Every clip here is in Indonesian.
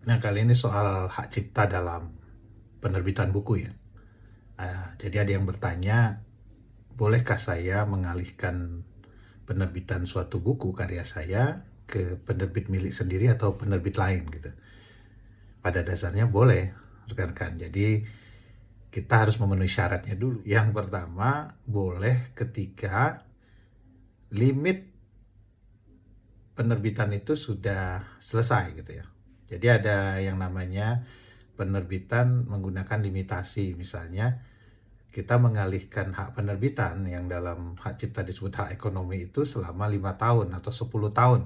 Nah, kali ini soal hak cipta dalam penerbitan buku ya. Jadi ada yang bertanya, bolehkah saya mengalihkan penerbitan suatu buku karya saya ke penerbit milik sendiri atau penerbit lain gitu. Pada dasarnya boleh, rekan-rekan. Jadi kita harus memenuhi syaratnya dulu. Yang pertama, boleh ketika limit penerbitan itu sudah selesai gitu ya. Jadi ada yang namanya penerbitan menggunakan limitasi, misalnya kita mengalihkan hak penerbitan yang dalam hak cipta disebut hak ekonomi itu selama 5 tahun atau 10 tahun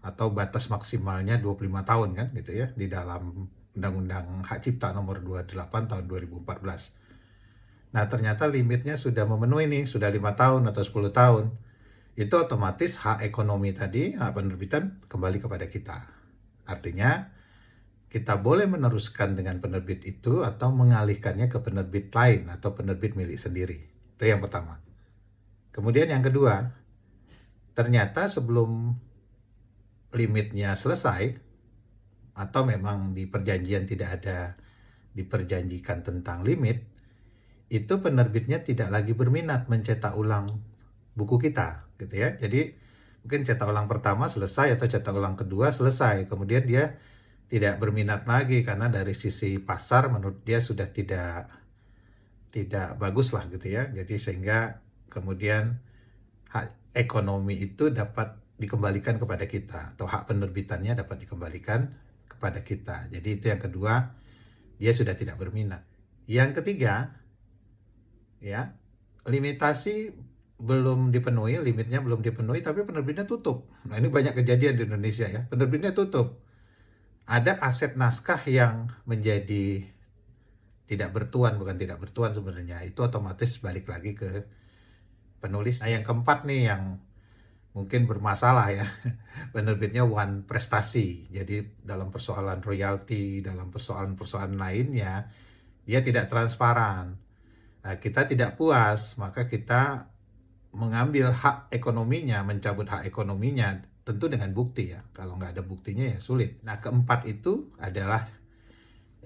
atau batas maksimalnya 25 tahun kan gitu ya di dalam Undang-Undang Hak Cipta nomor 28 tahun 2014. Nah, ternyata limitnya sudah memenuhi nih, sudah 5 tahun atau 10 tahun. Itu otomatis hak ekonomi tadi, hak penerbitan kembali kepada kita. Artinya kita boleh meneruskan dengan penerbit itu atau mengalihkannya ke penerbit lain atau penerbit milik sendiri. Itu yang pertama. Kemudian yang kedua, ternyata sebelum limitnya selesai atau memang di perjanjian tidak ada diperjanjikan tentang limit, itu penerbitnya tidak lagi berminat mencetak ulang buku kita, gitu ya. Jadi mungkin cetak ulang pertama selesai atau cetak ulang kedua selesai, kemudian dia tidak berminat lagi karena dari sisi pasar menurut dia sudah tidak bagus lah gitu ya. Jadi sehingga kemudian hak ekonomi itu dapat dikembalikan kepada kita atau hak penerbitannya dapat dikembalikan kepada kita. Jadi itu yang kedua, dia sudah tidak berminat. Yang ketiga, ya, limitasi belum dipenuhi, limitnya belum dipenuhi tapi penerbitnya tutup. Nah, ini banyak kejadian di Indonesia ya. Penerbitnya tutup. Ada aset naskah yang menjadi tidak bertuan, bukan tidak bertuan sebenarnya. Itu otomatis balik lagi ke penulis. Nah, yang keempat nih yang mungkin bermasalah ya. Penerbitnya one prestasi. Jadi dalam persoalan royalti, dalam persoalan-persoalan lainnya, dia tidak transparan. Nah, kita tidak puas, maka kita mengambil hak ekonominya, mencabut hak ekonominya, tentu dengan bukti ya. Kalau nggak ada buktinya ya sulit. Nah, keempat itu adalah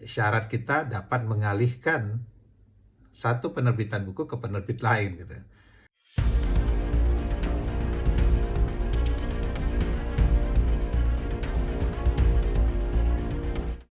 syarat kita dapat mengalihkan satu penerbitan buku ke penerbit lain gitu.